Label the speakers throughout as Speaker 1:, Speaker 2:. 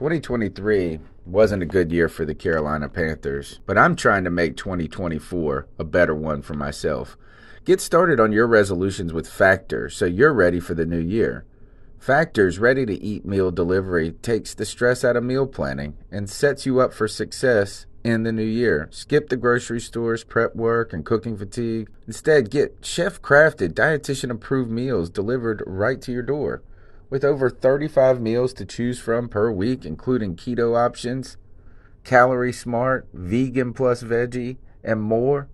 Speaker 1: 2023 wasn't a good year for the Carolina Panthers, but I'm trying to make 2024 a better one for myself. Get started on your resolutions with Factor so you're ready for the new year. Factor's ready-to-eat meal delivery takes the stress out of meal planning and sets you up for success in the new year. Skip the grocery stores, prep work, and cooking fatigue. Instead, get chef-crafted, dietitian-approved meals delivered right to your door. With over 35 meals to choose from per week, including keto options, calorie smart, vegan plus veggie, and more,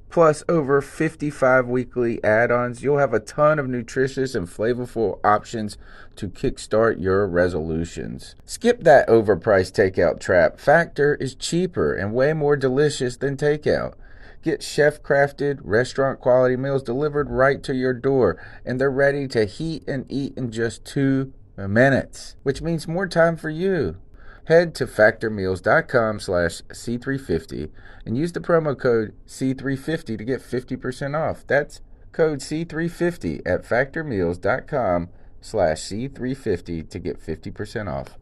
Speaker 1: plus over 55 weekly add-ons, you'll have a ton of nutritious and flavorful options to kickstart your resolutions. Skip that overpriced takeout trap. Factor is cheaper and way more delicious than takeout. Get chef-crafted, restaurant-quality meals delivered right to your door, and they're ready to heat and eat in just 2 minutes, which means more time for you. Head to factormeals.com/C350 and use the promo code C350 to get 50% off. That's code C350 at factormeals.com/C350 to get 50% off.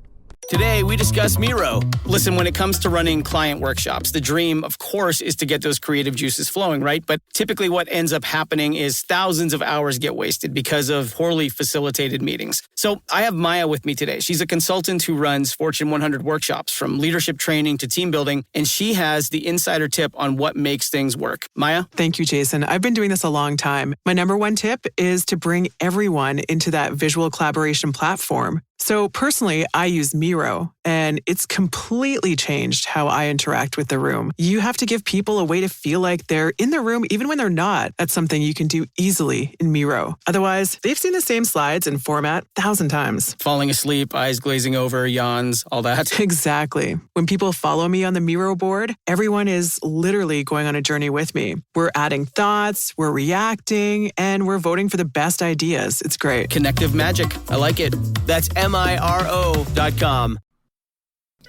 Speaker 2: Today, we discuss Miro. Listen, when it comes to running client workshops, the dream, of course, is to get those creative juices flowing, right? But typically what ends up happening is thousands of hours get wasted because of poorly facilitated meetings. So I have Maya with me today. She's a consultant who runs Fortune 100 workshops, from leadership training to team building, and she has the insider tip on what makes things work. Maya?
Speaker 3: Thank you, Jason. I've been doing this a long time. My number one tip is to bring everyone into that visual collaboration platform. So personally, I use Miro, and it's completely changed how I interact with the room. You have to give people a way to feel like they're in the room even when they're not. That's something you can do easily in Miro. Otherwise, they've seen the same slides and format 1,000 times.
Speaker 2: Falling asleep, eyes glazing over, yawns, all that.
Speaker 3: Exactly. When people follow me on the Miro board, everyone is literally going on a journey with me. We're adding thoughts, we're reacting, and we're voting for the best ideas. It's great.
Speaker 2: Connective magic. I like it. That's MIRO.com.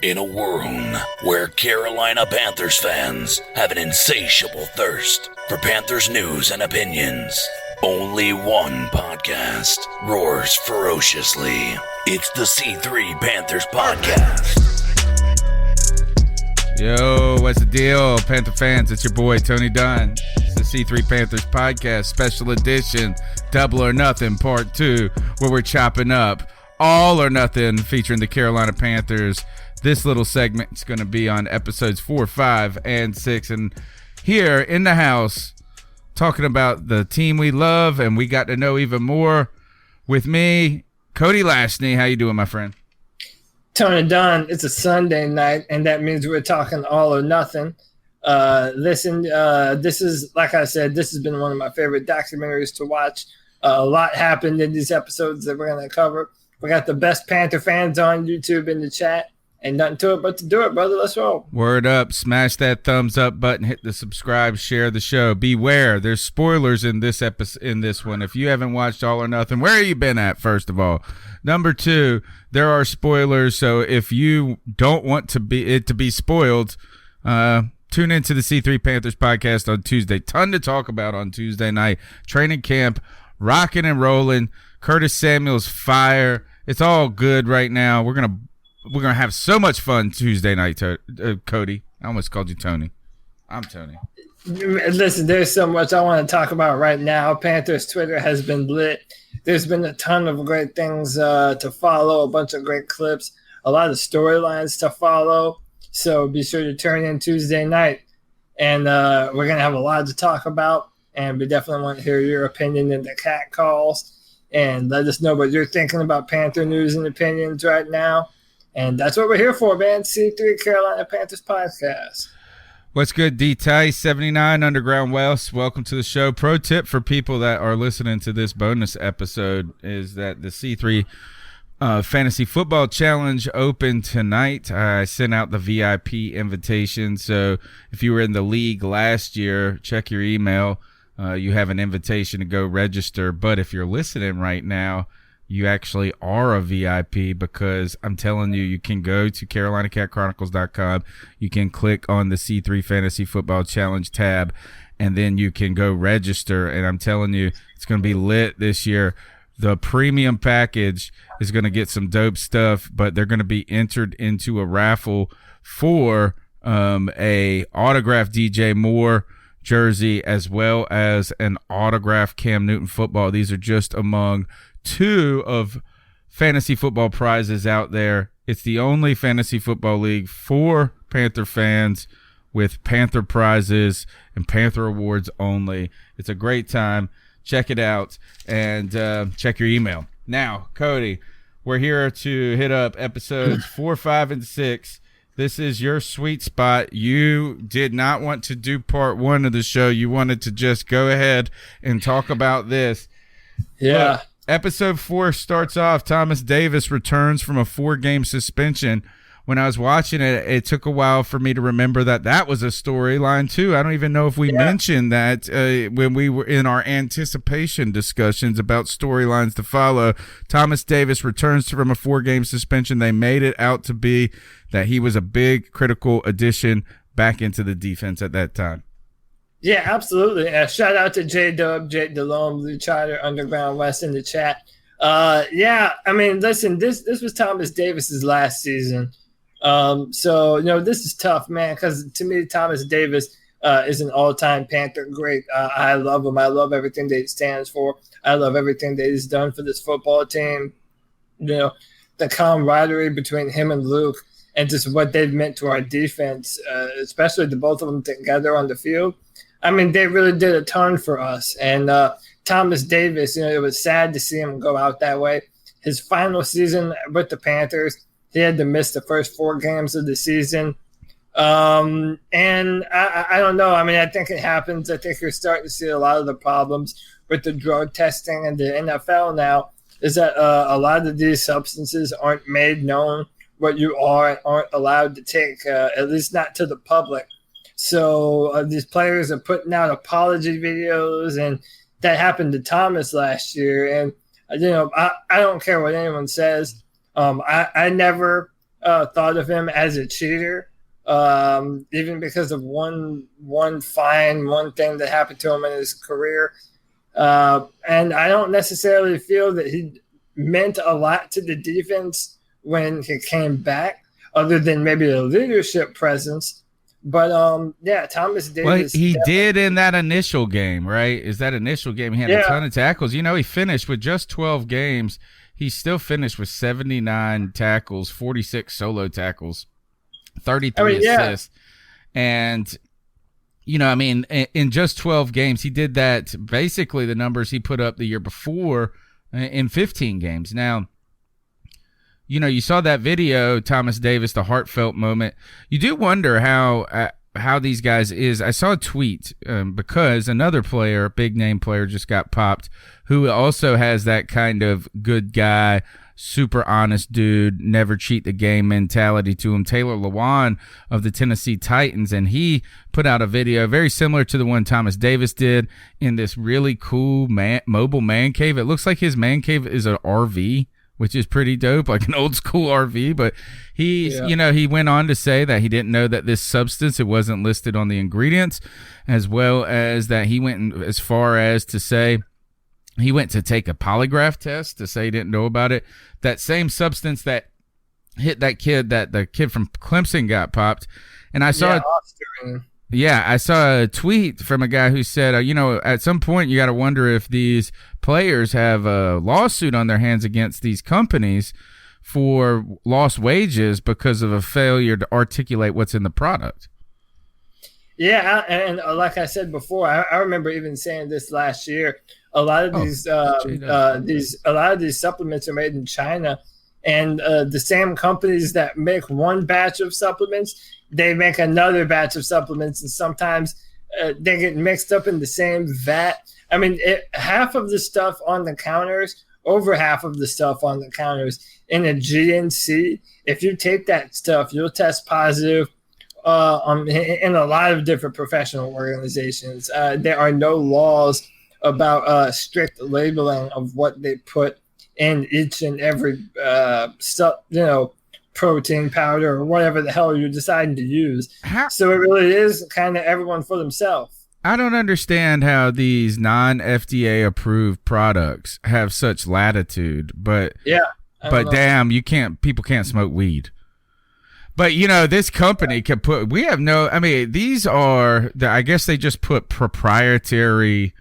Speaker 4: In a world where Carolina Panthers fans have an insatiable thirst for Panthers news and opinions, only one podcast roars ferociously. It's the C3 Panthers Podcast.
Speaker 5: Yo, what's the deal, Panther fans? It's your boy, Tony Dunn. It's the C3 Panthers Podcast, special edition, Double or Nothing, Part 2, where we're chopping up All or Nothing featuring the Carolina Panthers. This little segment is going to be on episodes 4, 5, and 6. And here in the house, talking about the team we love and we got to know even more with me, Cody Lashney. How you doing, my friend?
Speaker 6: Tony Dunn, it's a Sunday night, and that means we're talking all or nothing. Listen, this is, like I said, this has been one of my favorite documentaries to watch. A lot happened in these episodes that we're going to cover. We got the best Panther fans on YouTube in the chat. Ain't nothing to it but to do it, brother. Let's roll.
Speaker 5: Word up. Smash that thumbs up button. Hit the subscribe. Share the show. Beware. There's spoilers in this episode. In this one, if you haven't watched All or Nothing, where have you been at? First of all, number 2, there are spoilers. So if you don't want to be spoiled, tune into the C3 Panthers Podcast on Tuesday. Ton to talk about on Tuesday night. Training camp, rocking and rolling. Curtis Samuel's fire. It's all good right now. We're gonna have so much fun Tuesday night, Cody. I almost called you Tony. I'm Tony.
Speaker 6: Listen, there's so much I want to talk about right now. Panthers Twitter has been lit. There's been a ton of great things to follow, a bunch of great clips, a lot of storylines to follow. So be sure to turn in Tuesday night. And we're going to have a lot to talk about. And we definitely want to hear your opinion in the cat calls. And let us know what you're thinking about Panther news and opinions right now. And that's what we're here for, man. C3 Carolina Panthers Podcast.
Speaker 5: What's good, D-Tice 79 Underground Wells? Welcome to the show. Pro tip for people that are listening to this bonus episode is that the C3 Fantasy Football Challenge opened tonight. I sent out the VIP invitation. So if you were in the league last year, check your email. You have an invitation to go register. But if you're listening right now, you actually are a VIP, because I'm telling you, you can go to CarolinaCatChronicles.com. You can click on the C3 Fantasy Football Challenge tab, and then you can go register. And I'm telling you, it's going to be lit this year. The premium package is going to get some dope stuff, but they're going to be entered into a raffle for a autographed DJ Moore jersey as well as an autographed Cam Newton football. These are just among 2 of fantasy football prizes out there. It's the only fantasy football league for Panther fans with Panther prizes and Panther awards only. It's a great time. Check it out and check your email. Now, Cody, we're here to hit up episodes 4, 5, and 6. This is your sweet spot. You did not want to do part 1 of the show. You wanted to just go ahead and talk about this.
Speaker 6: Yeah.
Speaker 5: Look, episode 4 starts off. Thomas Davis returns from a 4-game suspension. When I was watching it, it took a while for me to remember that was a storyline too. I don't even know if we mentioned that when we were in our anticipation discussions about storylines to follow. Thomas Davis returns from a 4-game suspension. They made it out to be that he was a big critical addition back into the defense at that time.
Speaker 6: Yeah, absolutely. Shout out to J-Dub, Jake Delhomme, Blue Charter, Underground West in the chat. Yeah, I mean, listen, this was Thomas Davis's last season. So, you know, this is tough, man, because to me, Thomas Davis is an all-time Panther great. I love him. I love everything that he stands for. I love everything that he's done for this football team. You know, the camaraderie between him and Luke and just what they've meant to our defense, especially the both of them together on the field. I mean, they really did a ton for us. And Thomas Davis, you know, it was sad to see him go out that way. His final season with the Panthers, he had to miss the first 4 games of the season. And I don't know. I mean, I think it happens. I think you're starting to see a lot of the problems with the drug testing and the NFL now is that a lot of these substances aren't made known what you are and aren't allowed to take, at least not to the public. So these players are putting out apology videos, and that happened to Thomas last year. And, you know, I don't care what anyone says. I never thought of him as a cheater, even because of one thing that happened to him in his career. And I don't necessarily feel that he meant a lot to the defense when he came back, other than maybe a leadership presence. But, yeah, Thomas Davis.
Speaker 5: Well, he did in that initial game, right? Is that initial game? He had a ton of tackles. You know, he finished with just 12 games. He still finished with 79 tackles, 46 solo tackles, 33 assists. And, you know, I mean, in just 12 games, he did that, basically the numbers he put up the year before in 15 games. Now, you know, you saw that video, Thomas Davis, the heartfelt moment. You do wonder how these guys is. I saw a tweet because another player, big name player, just got popped, who also has that kind of good guy, super honest dude, never cheat the game mentality to him, Taylor Lewan of the Tennessee Titans. And he put out a video very similar to the one Thomas Davis did in this really cool mobile man cave. It looks like his man cave is an RV, which is pretty dope, like an old school RV. But you know, he went on to say that he didn't know that this substance, it wasn't listed on the ingredients, as well as that he went as far as to say he went to take a polygraph test to say he didn't know about it. That same substance that hit that kid, that the kid from Clemson got popped. And I saw I saw a tweet from a guy who said, you know, at some point you got to wonder if these players have a lawsuit on their hands against these companies for lost wages because of a failure to articulate what's in the product.
Speaker 6: Yeah, and like I said before, I remember even saying this last year. A lot of these supplements are made in China, and the same companies that make one batch of supplements, they make another batch of supplements, and sometimes they get mixed up in the same vat. I mean, half of the stuff on the counters, over half of the stuff on the counters in a GNC, if you take that stuff, you'll test positive in a lot of different professional organizations. There are no laws about strict labeling of what they put in each and every protein powder or whatever the hell you're deciding to use. So it really is kind of everyone for themselves.
Speaker 5: I don't understand how these non-FDA approved products have such latitude, but damn, people can't smoke weed. But this company can put. We have no. I mean, these are. I guess they just put proprietary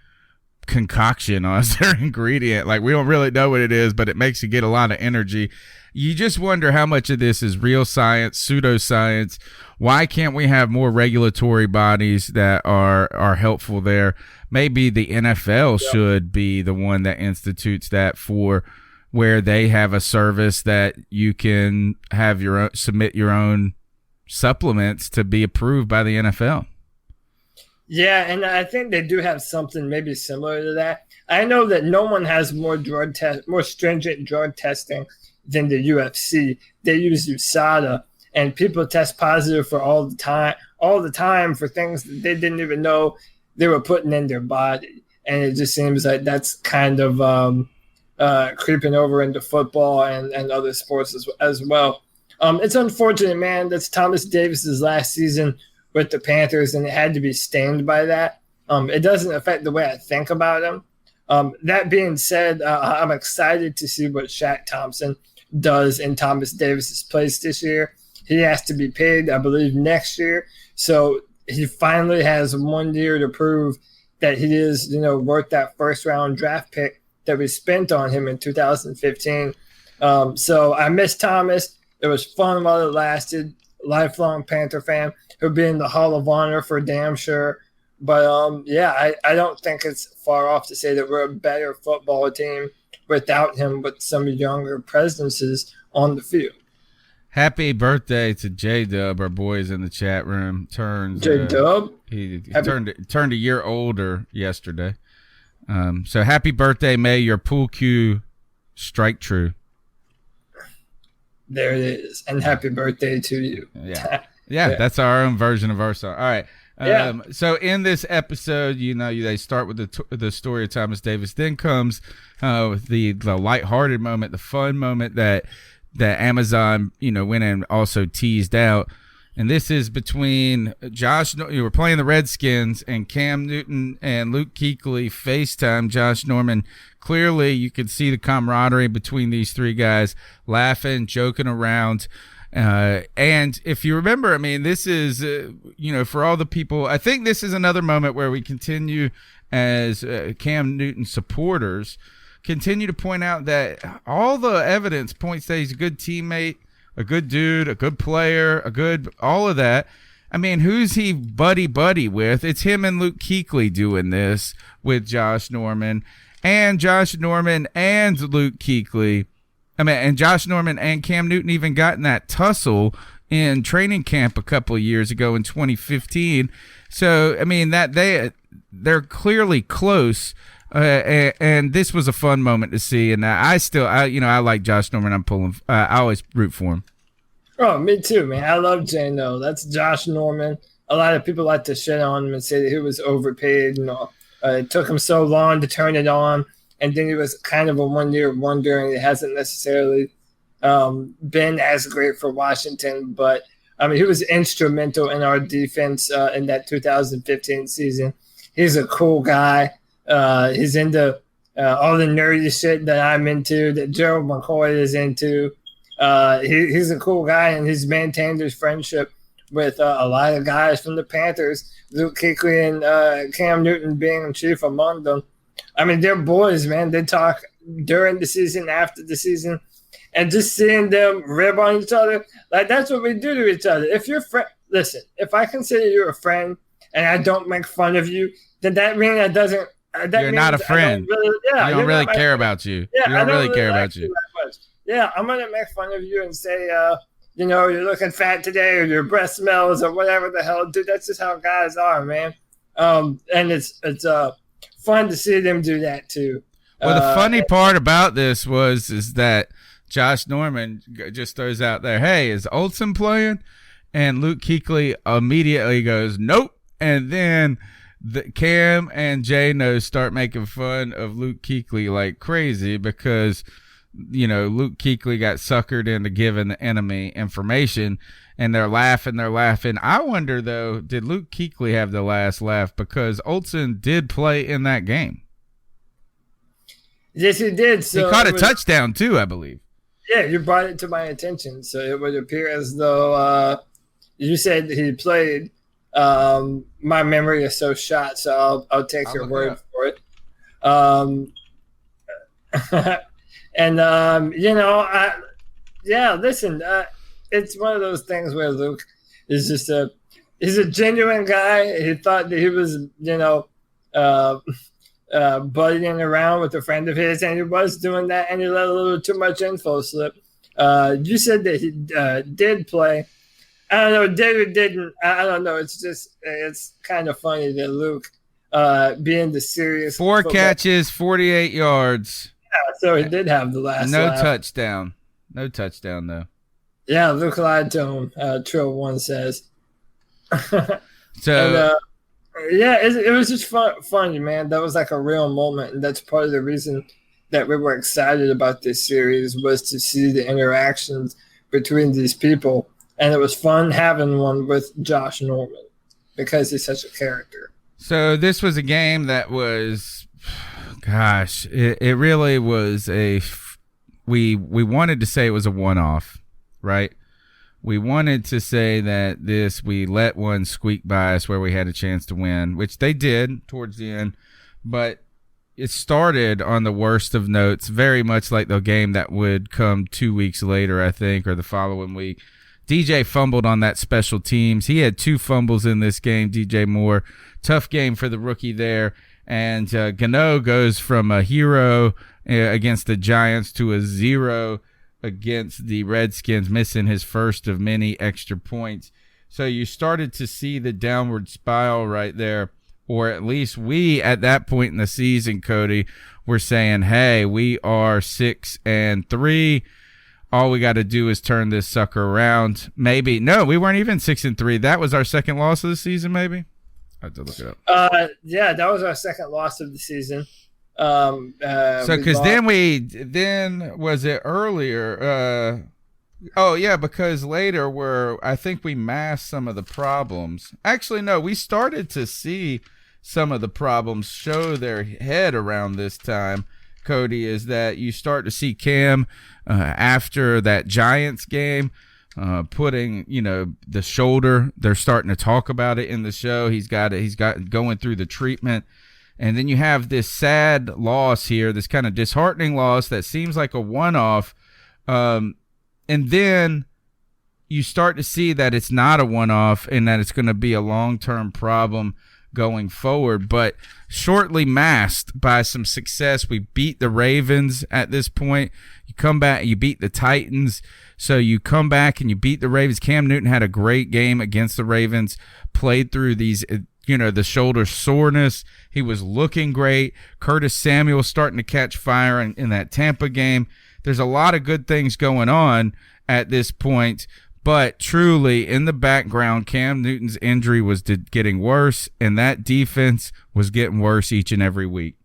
Speaker 5: concoction on their ingredient. Like, we don't really know what it is, but it makes you get a lot of energy. You just wonder how much of this is real science, pseudoscience. Why can't we have more regulatory bodies that are helpful there? Maybe the NFL should be the one that institutes that, for where they have a service that you can have submit your own supplements to be approved by the NFL.
Speaker 6: Yeah, and I think they do have something maybe similar to that. I know that no one has more stringent drug testing than the UFC. They use USADA, and people test positive for all the time for things that they didn't even know they were putting in their body. And it just seems like that's kind of creeping over into football and other sports as well. It's unfortunate, man. That's Thomas Davis's last season with the Panthers, and it had to be stained by that. It doesn't affect the way I think about him. That being said, I'm excited to see what Shaq Thompson does in Thomas Davis's place this year. He has to be paid, I believe, next year. So he finally has 1 year to prove that he is, worth that first-round draft pick that we spent on him in 2015. So I miss Thomas. It was fun while it lasted. Lifelong Panther fan. He'll be in the Hall of Honor for damn sure. But, I don't think it's far off to say that we're a better football team without him, with some younger presences on the field.
Speaker 5: Happy birthday to J-Dub, our boys in the chat room.
Speaker 6: J-Dub?
Speaker 5: He turned a year older yesterday. So happy birthday. May your pool cue strike true.
Speaker 6: There it is. And happy birthday to you.
Speaker 5: Yeah, that's our own version of our song. All right. So in this episode, they start with the story of Thomas Davis. Then comes the lighthearted moment, the fun moment that Amazon, went and also teased out. And this is between we're playing the Redskins, and Cam Newton and Luke Kuechly FaceTime Josh Norman. Clearly, you could see the camaraderie between these three guys, laughing, joking around. And if you remember, this is, for all the people, I think this is another moment where we continue as Cam Newton supporters, continue to point out that all the evidence points that he's a good teammate, a good dude, a good player, all of that. Who's he buddy with? It's him and Luke Kuechly doing this with Josh Norman, and Josh Norman and Luke Kuechly. And Josh Norman and Cam Newton even got in that tussle in training camp a couple of years ago in 2015. So, that they're clearly close. And this was a fun moment to see. And I like Josh Norman. I always root for him.
Speaker 6: Oh, me too, man. I love J-No. That's Josh Norman. A lot of people like to shit on him and say that he was overpaid. It took him so long to turn it on. And then he was kind of a 1 year wonder, and it hasn't necessarily been as great for Washington. But, he was instrumental in our defense in that 2015 season. He's a cool guy. He's into all the nerdy shit that I'm into, that Gerald McCoy is into. He's a cool guy, and he's maintained his friendship with a lot of guys from the Panthers, Luke Kuechly and Cam Newton being chief among them. They're boys, man. They talk during the season, after the season, and just seeing them rib on each other, that's what we do to each other. If you're listen, if I consider you a friend and I don't make fun of you, then that means that doesn't.
Speaker 5: You're not a friend. You don't really care about you.
Speaker 6: Yeah,
Speaker 5: you don't really care about you.
Speaker 6: Yeah, I'm gonna make fun of you and say, you're looking fat today, or your breath smells, or whatever the hell, dude. That's just how guys are, man. And it's fun to see them do that too.
Speaker 5: Well, the funny part about this is that Josh Norman just throws out there, "Hey, is Olsen playing?" And Luke Kuechly immediately goes, "Nope." And then Cam and J-No start making fun of Luke Kuechly like crazy because Luke Kuechly got suckered into giving the enemy information, and they're laughing. I wonder, though, did Luke Kuechly have the last laugh? Because Olsen did play in that game.
Speaker 6: Yes, he did. So
Speaker 5: he caught a touchdown, too, I believe.
Speaker 6: Yeah, you brought it to my attention. So it would appear as though you said he played. My memory is so shot, so I'll take your word for it. Listen, it's one of those things where Luke is just he's a genuine guy. He thought that he was, buddying around with a friend of his, and he was doing that, and he let a little too much info slip. You said that he did play. I don't know, David didn't. I don't know. It's kind of funny that Luke, being the serious
Speaker 5: 4 catches, 48 yards.
Speaker 6: Yeah, so he did have the last laugh.
Speaker 5: Touchdown. No touchdown, though.
Speaker 6: Yeah, Luke lied to him, Trill 1 says.
Speaker 5: So,
Speaker 6: it was just funny, man. That was like a real moment, and that's part of the reason that we were excited about this series was to see the interactions between these people. And it was fun having one with Josh Norman because he's such a character.
Speaker 5: So this was a game that was, gosh, it really was we wanted to say it was a one-off, right? We wanted to say that we let one squeak by us where we had a chance to win, which they did towards the end. But it started on the worst of notes, very much like the game that would come 2 weeks later, I think, or the following week. DJ fumbled on that special teams. He had 2 fumbles in this game, DJ Moore. Tough game for the rookie there. And Gano goes from a hero against the Giants to a 0 against the Redskins, missing his first of many extra points. So you started to see the downward spiral right there, or at least we at that point in the season, Cody, were saying, hey, we are 6-3. All we got to do is turn this sucker around. Maybe. No, we weren't even 6-3. That was our second loss of the season, maybe? I have to look it
Speaker 6: up. Yeah, that was our second loss of the season.
Speaker 5: Because then was it earlier? Because later I think we masked some of the problems. Actually, no, we started to see some of the problems show their head around this time, Cody, is that you start to see Cam after that Giants game putting, the shoulder. They're starting to talk about it in the show. He's got going through the treatment. And then you have this sad loss here, this kind of disheartening loss that seems like a one-off. And then you start to see that it's not a one-off and that it's going to be a long-term problem going forward, but shortly masked by some success. We beat the Ravens at this point. You come back, you beat the Titans. So you come back and you beat the Ravens. Cam Newton had a great game against the Ravens, played through these, the shoulder soreness. He was looking great. Curtis Samuel starting to catch fire in that Tampa game. There's a lot of good things going on at this point. But truly, in the background, Cam Newton's injury was getting worse, and that defense was getting worse each and every week.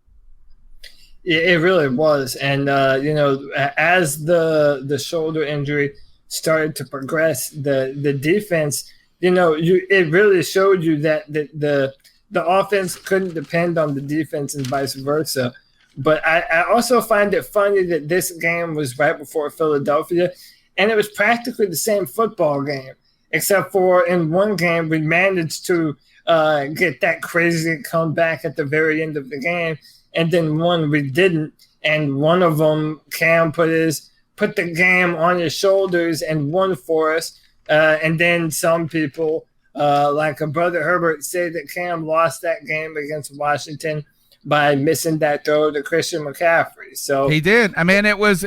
Speaker 6: It really was. And, as the shoulder injury started to progress, the defense, it really showed you that the offense couldn't depend on the defense and vice versa. But I also find it funny that this game was right before Philadelphia, and it was practically the same football game, except for in one game we managed to get that crazy comeback at the very end of the game, and then one we didn't. And one of them, Cam put the game on his shoulders and won for us. And then some people, like a Brother Herbert, say that Cam lost that game against Washington by missing that throw to Christian McCaffrey. So
Speaker 5: he did. I mean, it was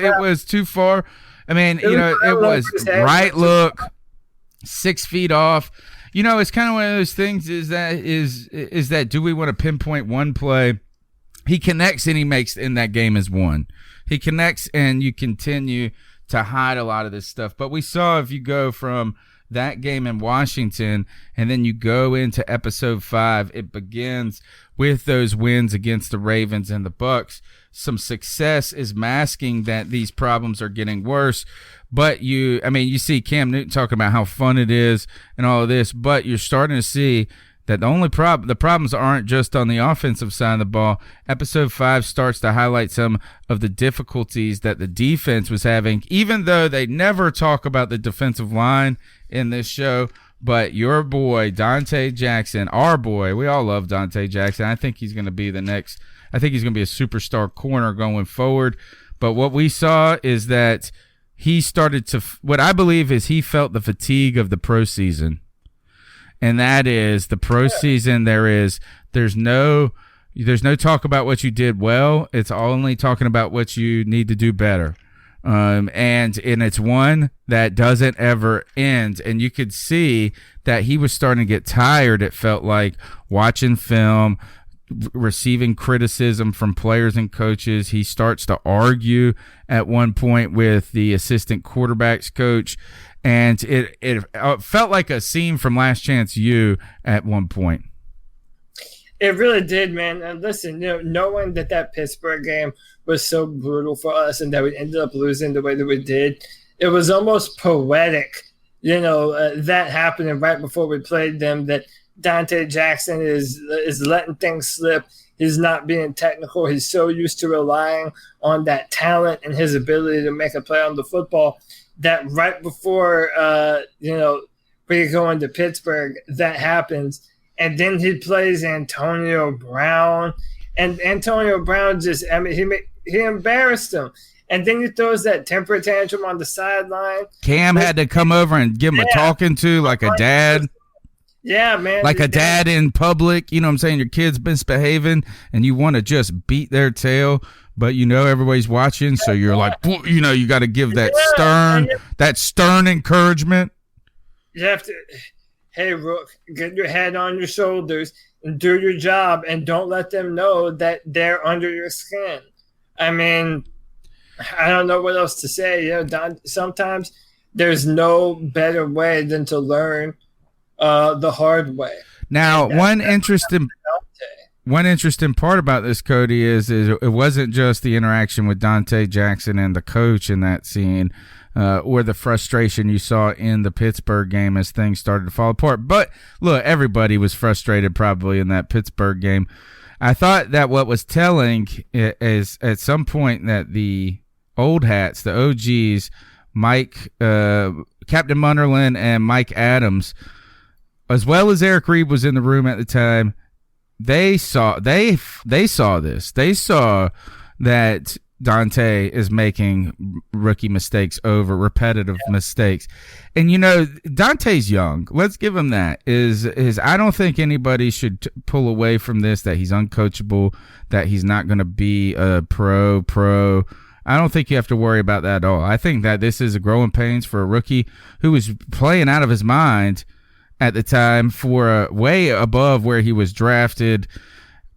Speaker 5: too far. I mean, it was right look, 6 feet off. It's kind of one of those things is that do we want to pinpoint one play? He connects and he makes in that game as one. He connects and you continue to hide a lot of this stuff. But we saw if you go from, that game in Washington, and then you go into episode 5. It begins with those wins against the Ravens and the Bucks. Some success is masking that these problems are getting worse. But you see Cam Newton talking about how fun it is and all of this, but you're starting to see that the problems aren't just on the offensive side of the ball. Episode 5 starts to highlight some of the difficulties that the defense was having, even though they never talk about the defensive line in this show. But your boy, Dante Jackson, our boy, we all love Dante Jackson. I think he's going to be a superstar corner going forward. But what we saw is that he started to, what I believe is he felt the fatigue of the pro season. And that is the pro season. There's no talk about what you did well. It's only talking about what you need to do better. And it's one that doesn't ever end. And you could see that he was starting to get tired. It felt like watching film, receiving criticism from players and coaches. He starts to argue at one point with the assistant quarterbacks coach. And it felt like a scene from Last Chance U at one point.
Speaker 6: It really did, man. And listen, knowing that Pittsburgh game was so brutal for us and that we ended up losing the way that we did, it was almost poetic, that happening right before we played them, that Dante Jackson is letting things slip. He's not being technical. He's so used to relying on that talent and his ability to make a play on the football that right before, we go into Pittsburgh, that happens. And then he plays Antonio Brown. And Antonio Brown he embarrassed him. And then he throws that temper tantrum on the sideline.
Speaker 5: Cam had to come over and give him a talking to like a dad.
Speaker 6: Yeah, man.
Speaker 5: Like a dad in public. You know what I'm saying? Your kid's misbehaving and you want to just beat their tail. But everybody's watching, so you're like, you got to give that stern encouragement.
Speaker 6: You have to, hey, Rook, get your head on your shoulders and do your job, and don't let them know that they're under your skin. I mean, I don't know what else to say. Sometimes there's no better way than to learn the hard way.
Speaker 5: Now, one interesting part about this, Cody, is it wasn't just the interaction with Dante Jackson and the coach in that scene or the frustration you saw in the Pittsburgh game as things started to fall apart. But, look, everybody was frustrated probably in that Pittsburgh game. I thought that what was telling is at some point that the old hats, the OGs, Captain Munderland and Mike Adams, as well as Eric Reed was in the room at the time, They saw this. They saw that Dante is making rookie mistakes over repetitive mistakes. And Dante's young. Let's give him that. I don't think anybody should pull away from this, that he's uncoachable, that he's not going to be a pro. I don't think you have to worry about that at all. I think that this is a growing pains for a rookie who was playing out of his mind at the time for way above where he was drafted,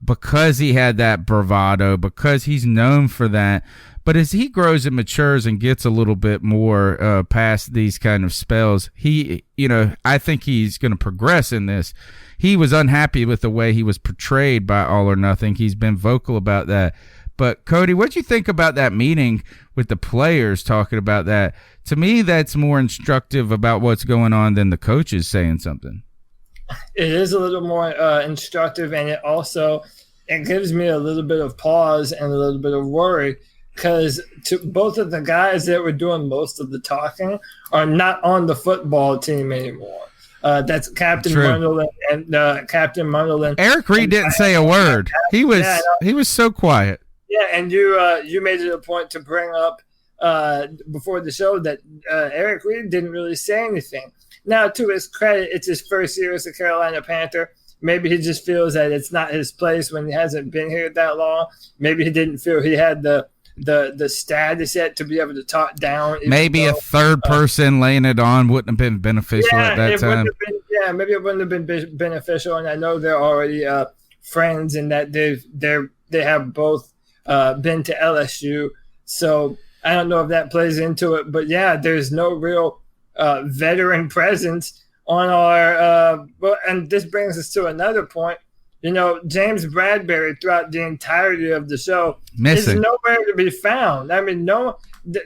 Speaker 5: because he had that bravado, because he's known for that. But as he grows and matures and gets a little bit more past these kind of spells, I think he's going to progress in this. He was unhappy with the way he was portrayed by All or Nothing. He's been vocal about that. But, Cody, what do you think about that meeting with the players talking about that? To me, that's more instructive about what's going on than the coaches saying something.
Speaker 6: It is a little more instructive, and it gives me a little bit of pause and a little bit of worry, because both of the guys that were doing most of the talking are not on the football team anymore. That's Captain Munderland and Captain Munderland.
Speaker 5: Eric Reed didn't say a word. He was so quiet.
Speaker 6: Yeah, and you made it a point to bring up before the show that Eric Reed didn't really say anything. Now, to his credit, it's his first year as a Carolina Panther. Maybe he just feels that it's not his place when he hasn't been here that long. Maybe he didn't feel he had the status yet to be able to talk down.
Speaker 5: Maybe a third person laying it on wouldn't have been beneficial at that time.
Speaker 6: Maybe it wouldn't have been beneficial. And I know they're already friends, and that they have both been to LSU. So I don't know if that plays into it, but yeah, there's no real veteran presence on our. And this brings us to another point. James Bradbury throughout the entirety of the show is nowhere to be found. I mean,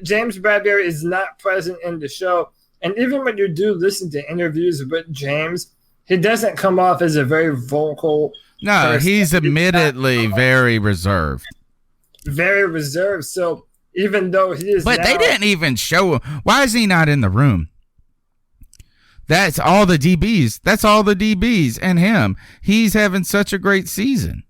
Speaker 6: James Bradbury is not present in the show. And even when you do listen to interviews with James, he doesn't come off as a very vocal.
Speaker 5: No,
Speaker 6: person.
Speaker 5: He's admittedly very reserved.
Speaker 6: Very reserved. So even though he is,
Speaker 5: but they didn't even show him. Why is he not in the room? That's all the DBs. That's all the DBs and him. He's having such a great season.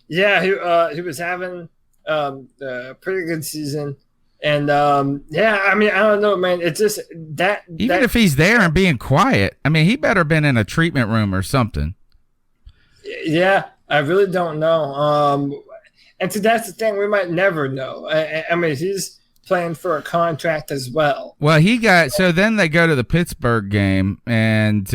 Speaker 6: Yeah, he was having a pretty good season. And, I mean, I don't know, man. It's just that.
Speaker 5: Even if he's there and being quiet, I mean, he better been in a treatment room or something.
Speaker 6: Yeah, I really don't know. And so that's the thing. We might never know. I mean, he's playing for a contract as well.
Speaker 5: Well, so then they go to the Pittsburgh game, and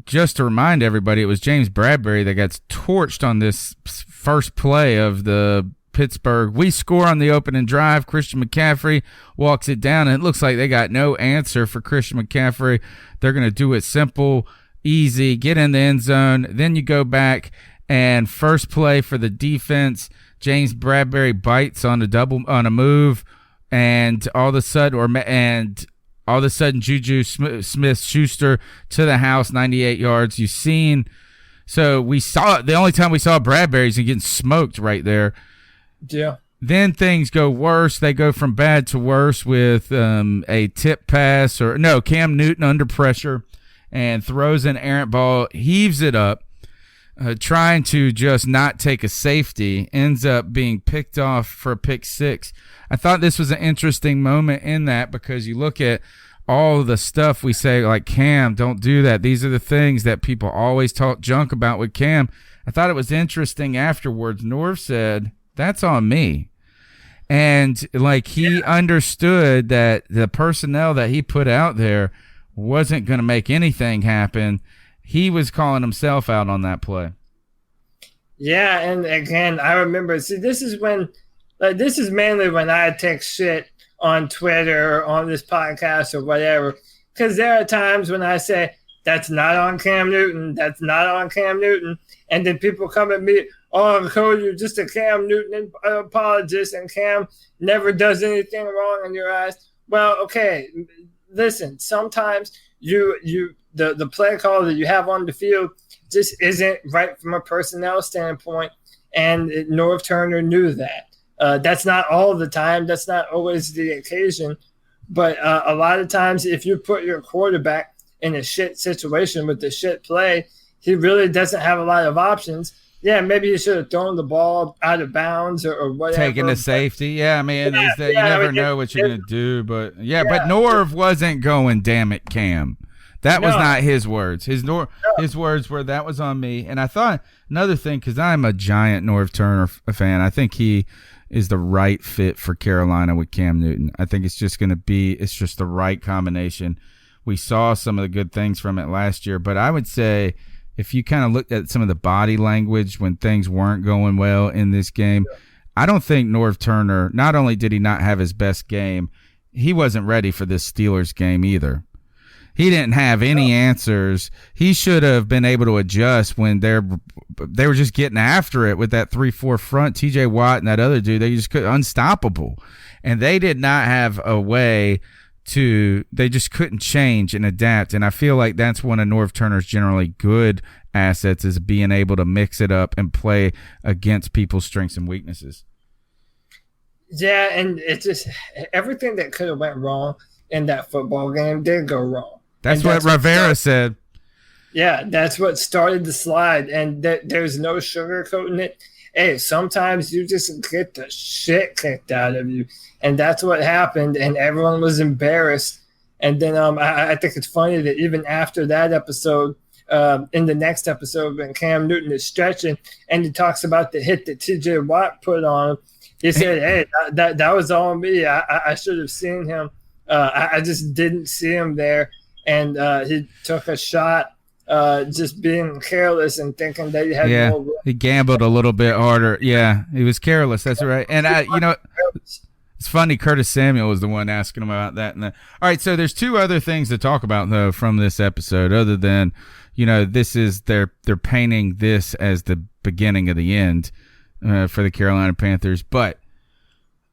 Speaker 5: just to remind everybody, it was James Bradbury that gets torched on this first play of the Pittsburgh. We score on the opening drive. Christian McCaffrey walks it down, and it looks like they got no answer for Christian McCaffrey. They're going to do it simple, easy, get in the end zone. Then you go back, and first play for the defense, James Bradbury bites on a move. And all of a sudden, Juju Smith-Schuster to the house, 98 yards. So we saw the only time we saw Bradbury's and getting smoked right there.
Speaker 6: Yeah.
Speaker 5: Then things go worse. They go from bad to worse with a tip pass Cam Newton under pressure and throws an errant ball, heaves it up. Trying to just not take a safety, ends up being picked off for a pick six. I thought this was an interesting moment in that because you look at all the stuff we say, like, Cam, don't do that. These are the things that people always talk junk about with Cam. I thought it was interesting afterwards. Norv said, that's on me. And, he understood that the personnel that he put out there wasn't going to make anything happen. He was calling himself out on that play.
Speaker 6: Yeah, and again, I remember. See, this is mainly when I take shit on Twitter or on this podcast or whatever. Because there are times when I say that's not on Cam Newton, that's not on Cam Newton, and then people come at me, oh, Cody, you're just a Cam Newton apologist, and Cam never does anything wrong in your eyes. Well, okay, listen. Sometimes the play call that you have on the field just isn't right from a personnel standpoint, and Norv Turner knew that. That's not all the time. That's not always the occasion. But a lot of times if you put your quarterback in a shit situation with the shit play, he really doesn't have a lot of options. Yeah, maybe you should have thrown the ball out of bounds or whatever.
Speaker 5: Taking the safety. Yeah, I mean, you never know what you're going to do. But Norv wasn't going, damn it, Cam. That was not his words. His words were, that was on me. And I thought another thing, because I'm a giant Norv Turner fan, I think he is the right fit for Carolina with Cam Newton. I think it's just the right combination. We saw some of the good things from it last year, but I would say if you kind of looked at some of the body language when things weren't going well in this game, I don't think Norv Turner, not only did he not have his best game, he wasn't ready for this Steelers game either. He didn't have any answers. He should have been able to adjust when they were just getting after it with that 3-4 front. TJ Watt and that other dude, they just unstoppable. And they did not have a way they just couldn't change and adapt. And I feel like that's one of Norv Turner's generally good assets, is being able to mix it up and play against people's strengths and weaknesses.
Speaker 6: Yeah, and it's just everything that could have went wrong in that football game did go wrong.
Speaker 5: That's what Rivera said.
Speaker 6: Yeah, that's what started the slide, and there's no sugarcoating it. Hey, sometimes you just get the shit kicked out of you, and that's what happened, and everyone was embarrassed. And then I think it's funny that even after that episode, in the next episode when Cam Newton is stretching and he talks about the hit that TJ Watt put on him, he said, hey, that was all me. I should have seen him. I just didn't see him there. And he took a shot, just being careless and thinking that he had more room.
Speaker 5: He gambled a little bit harder. Yeah, he was careless. That's right. And It's funny. Curtis Samuel was the one asking him about that. All right, so there's two other things to talk about though from this episode, other than, this is they're painting this as the beginning of the end for the Carolina Panthers. But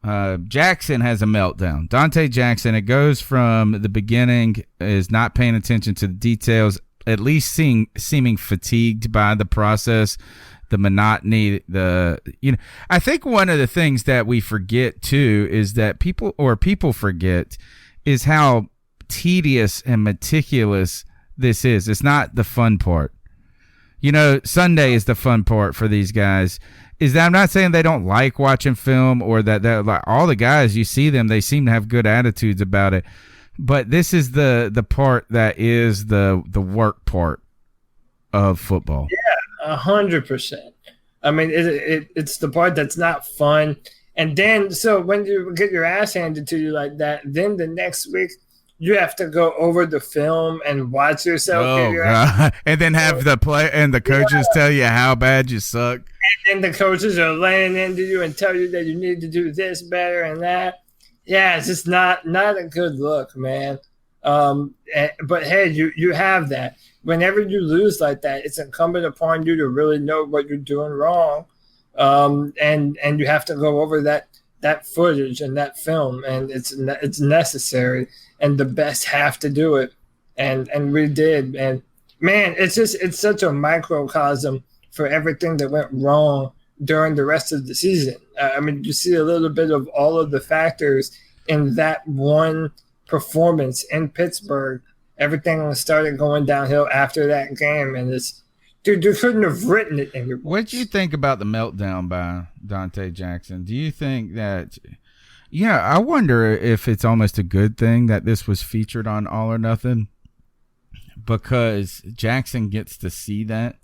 Speaker 5: Jackson has a meltdown. Dante Jackson. It goes from the beginning is not paying attention to the details, at least seeming fatigued by the process. The monotony, I think one of the things that we forget too is that people forget is how tedious and meticulous this is. It's not the fun part. Sunday is the fun part for these guys. Is that I'm not saying they don't like watching film or that like all the guys you see them, they seem to have good attitudes about it. But this is the part that is the work part of football.
Speaker 6: Yeah. 100%. I mean, it's the part that's not fun. And then, so when you get your ass handed to you like that, then the next week you have to go over the film and watch yourself.
Speaker 5: And then have the play and the coaches tell you how bad you suck.
Speaker 6: And then the coaches are laying into you and tell you that you need to do this better and that. Yeah, it's just not a good look, man. But hey, you have that. Whenever you lose like that, it's incumbent upon you to really know what you're doing wrong, and you have to go over that footage and that film, and it's necessary, and the best have to do it, and we did, and man, it's such a microcosm for everything that went wrong during the rest of the season. I mean, you see a little bit of all of the factors in that one performance in Pittsburgh. Everything started going downhill after that game, and dude, you couldn't have written it in your books.
Speaker 5: What do you think about the meltdown by Dante Jackson? Do you think that? Yeah, I wonder if it's almost a good thing that this was featured on All or Nothing, because Jackson gets to see that,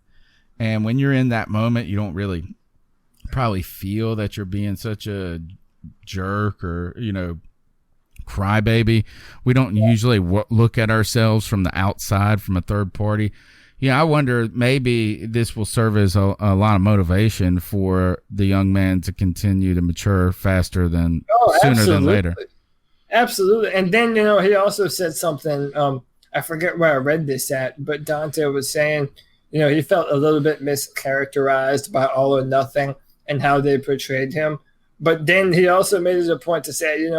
Speaker 5: and when you're in that moment, you don't really probably feel that you're being such a jerk or crybaby. We don't usually look at ourselves from the outside, from a third party. I wonder maybe this will serve as a lot of motivation for the young man to continue to mature faster than sooner than later.
Speaker 6: Absolutely. And then, he also said something, I forget where I read this at, but Dante was saying, he felt a little bit mischaracterized by All or Nothing and how they portrayed him. But then he also made it a point to say,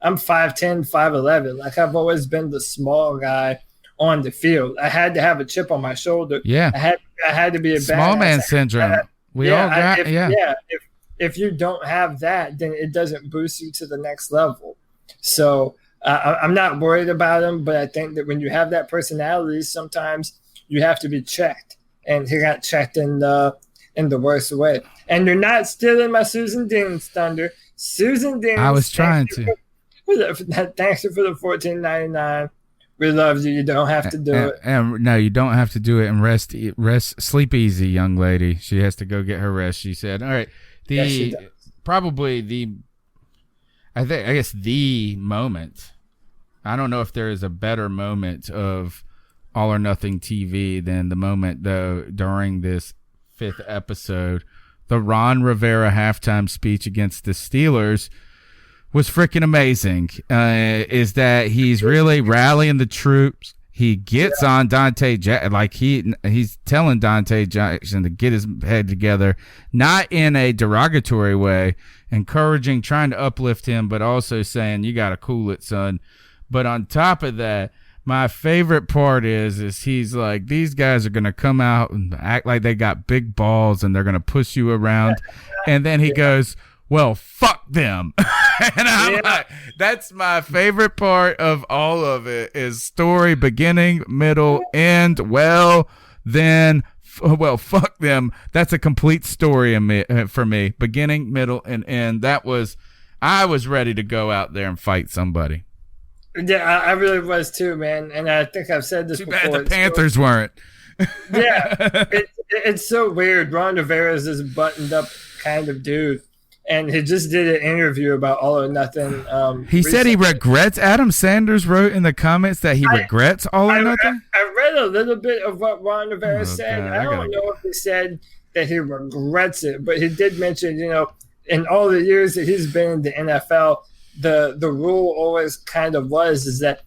Speaker 6: I'm 5'10", 5'11". Like, I've always been the small guy on the field. I had to have a chip on my shoulder.
Speaker 5: Yeah.
Speaker 6: I had to be a
Speaker 5: small man syndrome.
Speaker 6: If you don't have that, then it doesn't boost you to the next level. So I'm not worried about him, but I think that when you have that personality, sometimes you have to be checked. And he got checked in the worst way. And you're not stealing my Susan Dean's thunder. Susan Dean.
Speaker 5: I was trying to.
Speaker 6: Thanks for the $14.99. We love you. You don't have to do it.
Speaker 5: And no, you don't have to do it. And rest, sleep easy, young lady. She has to go get her rest. She said, "All right." I guess the moment. I don't know if there is a better moment of All or Nothing TV than the moment though during this 5th episode, the Ron Rivera halftime speech against the Steelers. Was freaking amazing. Is that he's really rallying the troops. He gets on Dante Jackson, like he's telling Dante Jackson to get his head together, not in a derogatory way, encouraging, trying to uplift him, but also saying you got to cool it, son. But on top of that, my favorite part is he's like, these guys are gonna come out and act like they got big balls and they're gonna push you around, and then he goes, well, fuck them. And I'm like, that's my favorite part of all of it is story, beginning, middle, end. Well, then, fuck them. That's a complete story for me. Beginning, middle, and end. I was ready to go out there and fight somebody.
Speaker 6: Yeah, I really was too, man. And I think I've said this before.
Speaker 5: Too bad the Panthers weren't.
Speaker 6: Yeah, it's so weird. Ron Rivera is this buttoned up kind of dude. And he just did an interview about All or Nothing.
Speaker 5: He said he regrets. Adam Sanders wrote in the comments that he regrets All or Nothing.
Speaker 6: I read a little bit of what Ron Rivera said. God, I don't know if he said that he regrets it, but he did mention, in all the years that he's been in the NFL, the rule always kind of is that,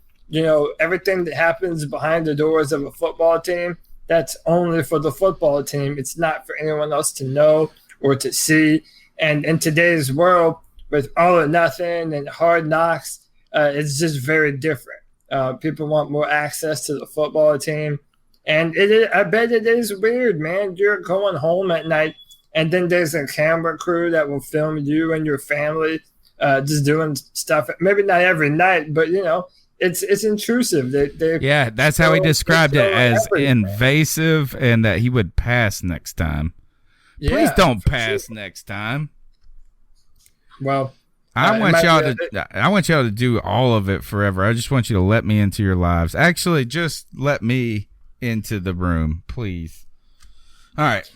Speaker 6: everything that happens behind the doors of a football team, that's only for the football team. It's not for anyone else to know or to see. And in today's world, with All or Nothing and Hard Knocks, it's just very different. People want more access to the football team. And I bet it is weird, man. You're going home at night, and then there's a camera crew that will film you and your family just doing stuff. Maybe not every night, but, it's intrusive.
Speaker 5: Yeah, that's how he described it, as invasive, and that he would pass next time. Please don't pass next time.
Speaker 6: Well,
Speaker 5: I want y'all to do all of it forever. I just want you to let me into your lives. Actually, just let me into the room, please. All right.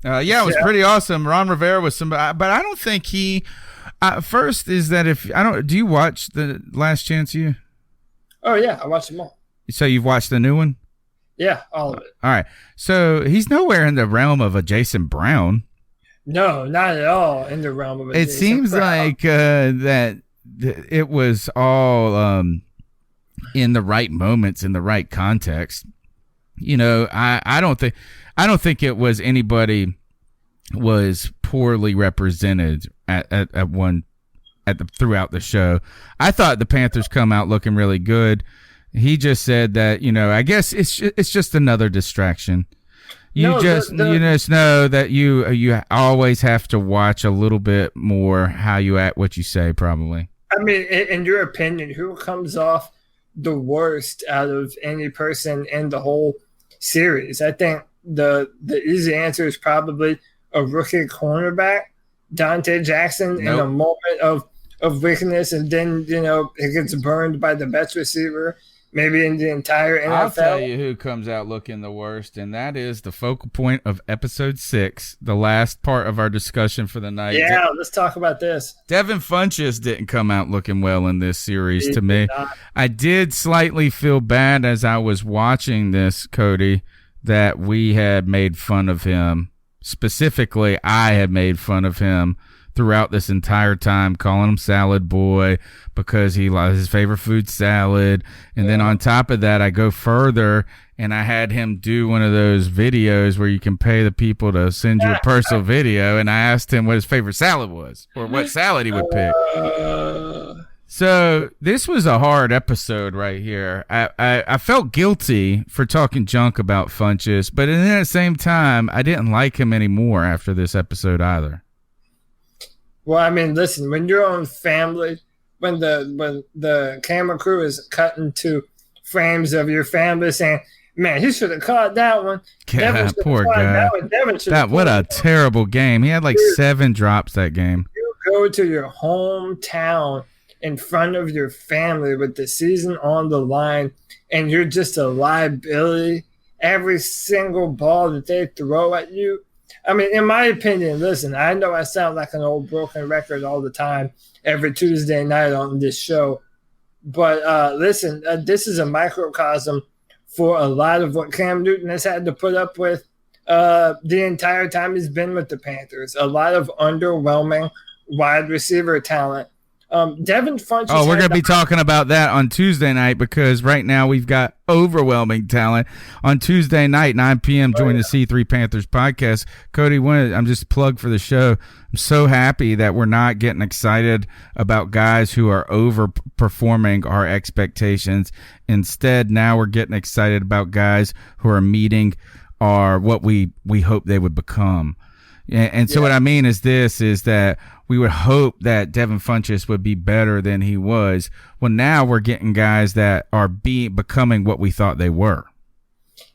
Speaker 5: It was pretty awesome. Ron Rivera was somebody, but I don't think he. First is that do you watch the Last Chance U?
Speaker 6: Oh yeah, I watched them all.
Speaker 5: So you've watched the new one?
Speaker 6: Yeah, all of it.
Speaker 5: All right. So he's nowhere in the realm of a Jason Brown.
Speaker 6: No, not at all in the realm of a
Speaker 5: It seems like that it was all in the right moments, in the right context. I don't think it was anybody was poorly represented throughout the show. I thought the Panthers come out looking really good. He just said that, I guess it's just another distraction. You just know that you always have to watch a little bit more how you act, what you say, probably.
Speaker 6: I mean, in your opinion, who comes off the worst out of any person in the whole series? I think the easy answer is probably a rookie cornerback, Dante Jackson, in a moment of weakness, and then he gets burned by the best receiver maybe in the entire NFL.
Speaker 5: I'll tell you who comes out looking the worst, and that is the focal point of episode 6, the last part of our discussion for the night.
Speaker 6: Yeah, let's talk about this.
Speaker 5: Devin Funchess didn't come out looking well in this series to me. I did slightly feel bad as I was watching this, Cody, that we had made fun of him. Specifically, I had made fun of him throughout this entire time, calling him Salad Boy because he loves his favorite food, salad. And then on top of that, I go further and I had him do one of those videos where you can pay the people to send you a personal video. And I asked him what his favorite salad was or what salad he would pick. So this was a hard episode right here. I felt guilty for talking junk about Funchess, but at the same time, I didn't like him anymore after this episode either.
Speaker 6: Well, I mean, listen, when your own family, when the camera crew is cutting to frames of your family saying, man, he should have caught that one.
Speaker 5: God, poor guy. What a terrible game. He had like 7 drops that game.
Speaker 6: You go to your hometown in front of your family with the season on the line, and you're just a liability. Every single ball that they throw at you. I mean, in my opinion, listen, I know I sound like an old broken record all the time, every Tuesday night on this show. But listen, this is a microcosm for a lot of what Cam Newton has had to put up with the entire time he's been with the Panthers. A lot of underwhelming wide receiver talent. Devin Funchess.
Speaker 5: Oh, we're going to be talking about that on Tuesday night because right now we've got overwhelming talent. On Tuesday night, 9 p.m., join the C3 Panthers podcast. Cody, I'm just plug for the show. I'm so happy that we're not getting excited about guys who are overperforming our expectations. Instead, now we're getting excited about guys who are meeting what we hope they would become. And so what I mean is that we would hope that Devin Funchess would be better than he was. Well, now we're getting guys that are becoming what we thought they were.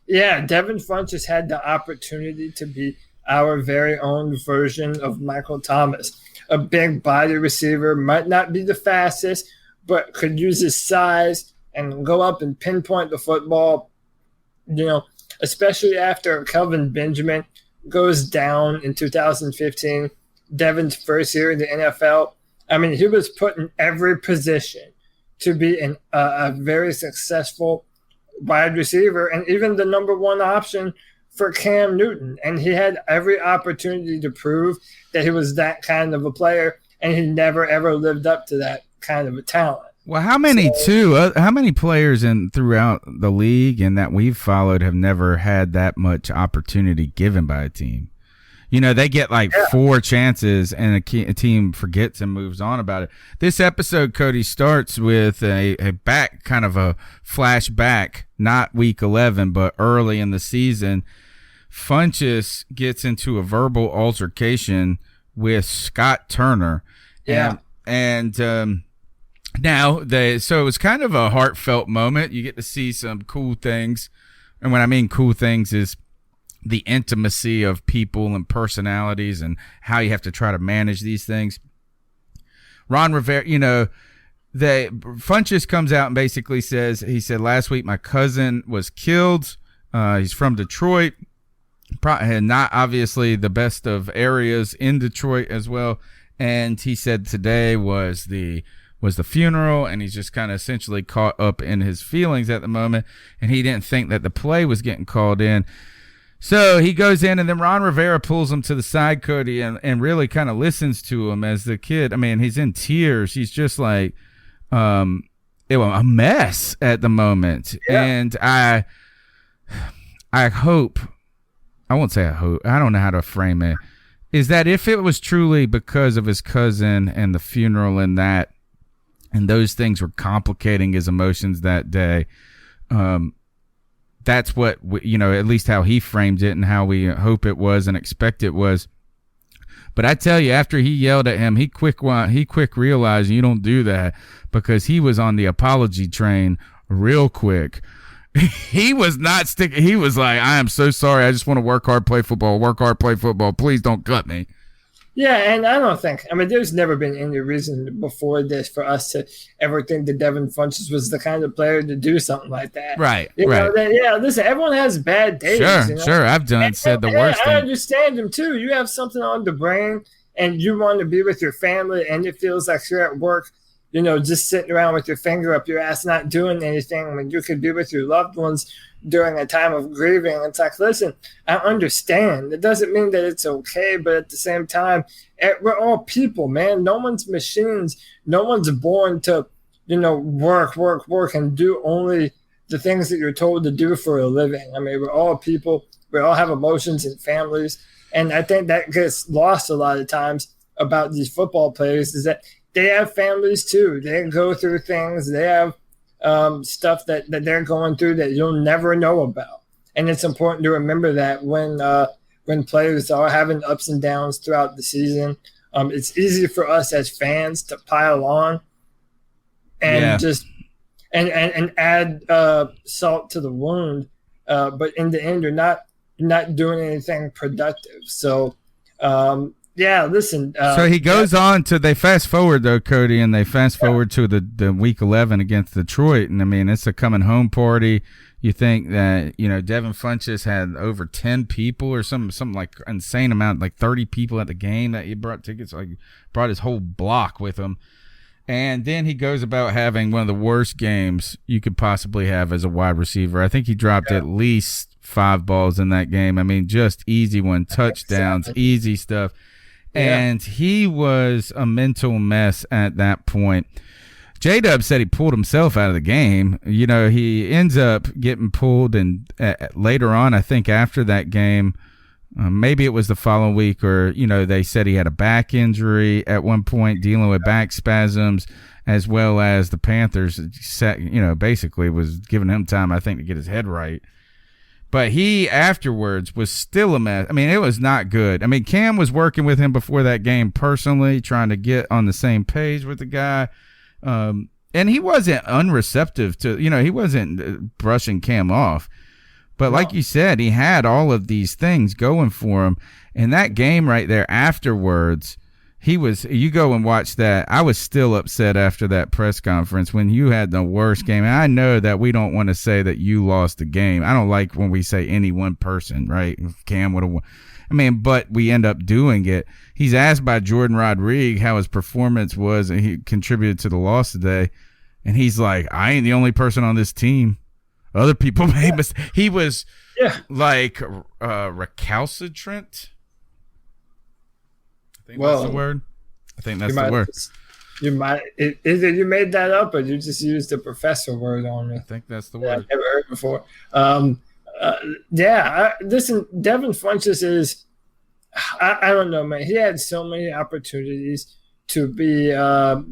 Speaker 6: Yeah, Devin Funchess had the opportunity to be our very own version of Michael Thomas. A big body receiver, might not be the fastest, but could use his size and go up and pinpoint the football, especially after Kelvin Benjamin goes down in 2015, Devin's first year in the NFL. I mean, he was put in every position to be a very successful wide receiver and even the number one option for Cam Newton, and he had every opportunity to prove that he was that kind of a player, and he never ever lived up to that kind of a talent.
Speaker 5: Well, how many how many players throughout the league and that we've followed have never had that much opportunity given by a team? You know, they get like 4 chances and a team forgets and moves on about it. This episode, Cody, starts with a back, kind of a flashback, not week 11, but early in the season. Funchess gets into a verbal altercation with Scott Turner.
Speaker 6: Yeah.
Speaker 5: And now so it was kind of a heartfelt moment. You get to see some cool things. And when I mean cool things is the intimacy of people and personalities and how you have to try to manage these things. Ron Rivera, you know, Funchess comes out and basically says, he said, last week my cousin was killed. He's from Detroit, and not obviously the best of areas in Detroit as well. And he said today was the funeral, and he's just kind of essentially caught up in his feelings at the moment, and he didn't think that the play was getting called in. So he goes in, and then Ron Rivera pulls him to the side, Cody, and really kind of listens to him as the kid. I mean, he's in tears. He's just like a mess at the moment. Yeah. And I hope, I won't say I hope, I don't know how to frame it, is that if it was truly because of his cousin and the funeral and that, and those things were complicating his emotions that day, that's what, you know, at least how he framed it and how we hope it was and expect it was. But I tell you, after he yelled at him, he quick realized you don't do that, because he was on the apology train real quick. He was not sticking. He was like, I am so sorry. I just want to work hard, play football, Please don't cut me.
Speaker 6: Yeah, and I don't think, I mean, there's never been any reason before this for us to ever think that Devin Funchess was the kind of player to do something like that.
Speaker 5: Right,
Speaker 6: you
Speaker 5: right.
Speaker 6: know, listen, everyone has bad days.
Speaker 5: Sure. I've said the worst thing.
Speaker 6: I understand them too. You have something on the brain and you want to be with your family, and it feels like you're at work, you know, just sitting around with your finger up your ass, not doing anything when you could be with your loved ones during a time of grieving. It's like, listen, I understand. It doesn't mean that it's okay, but at the same time, we're all people, man. No one's machines. No one's born to, you know, work, and do only the things that you're told to do for a living. I mean, we're all people. We all have emotions and families. And I think that gets lost a lot of times about these football players, is that they have families too. They go through things. They have stuff that they're going through that you'll never know about. And it's important to remember that when players are having ups and downs throughout the season. It's easy for us as fans to pile on and just and add salt to the wound. But in the end, you're not doing anything productive. So listen.
Speaker 5: So he goes on to, they fast forward though, Cody, and they fast forward to the week 11 against Detroit. And I mean, it's a coming home party. You think that, you know, Devin Funchess had over 10 people or something like insane amount, like 30 people at the game that he brought tickets, like brought his whole block with him. And then he goes about having one of the worst games you could possibly have as a wide receiver. I think he dropped at least 5 balls in that game. I mean, just easy one, touchdowns, easy stuff. And he was a mental mess at that point. J-Dub said he pulled himself out of the game. You know, he ends up getting pulled, and later on, I think after that game, maybe it was the following week, or, you know, they said he had a back injury at one point, dealing with back spasms, as well as the Panthers, you know, basically was giving him time, I think, to get his head right. But he afterwards was still a mess. I mean, it was not good. I mean, Cam was working with him before that game personally, trying to get on the same page with the guy. And he wasn't unreceptive to, you know, he wasn't brushing Cam off. But like you said, he had all of these things going for him. And that game right there afterwards, you go and watch that. I was still upset after that press conference when you had the worst game. And I know that we don't want to say that you lost the game. I don't like when we say any one person, right? If Cam would have won. I mean, but we end up doing it. He's asked by Jordan Rodriguez how his performance was, and he contributed to the loss today. And he's like, I ain't the only person on this team. Other people made mistakes. He was
Speaker 6: Yeah.
Speaker 5: recalcitrant. I think that's the word. I think that's the word.
Speaker 6: You might either you made that up or you just used the professor word on me.
Speaker 5: I think that's the word.
Speaker 6: I've never heard before. Listen, Devin Funchess is. I don't know, man. He had so many opportunities to be, a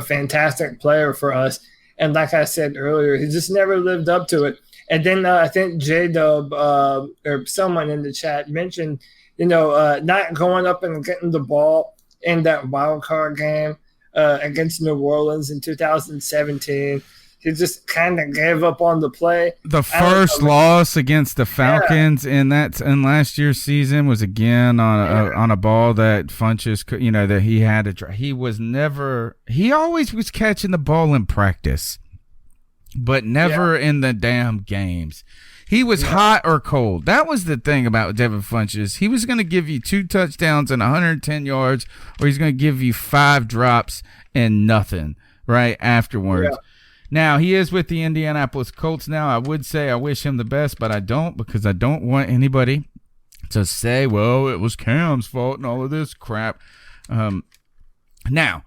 Speaker 6: fantastic player for us, and like I said earlier, he just never lived up to it. And then I think J-Dub or someone in the chat mentioned, not going up and getting the ball in that wild card game against New Orleans in 2017. He just kind of gave up on the play.
Speaker 5: The first loss against the Falcons in last year's season was again on a ball that Funchess could, that he had to try. He always was catching the ball in practice, but never in the damn games. He was hot or cold. That was the thing about Devin Funchess. He was going to give you 2 touchdowns and 110 yards, or he's going to give you 5 drops and nothing right afterwards. Yeah. Now, he is with the Indianapolis Colts now. I would say I wish him the best, but I don't, because I don't want anybody to say, well, it was Cam's fault and all of this crap. Now,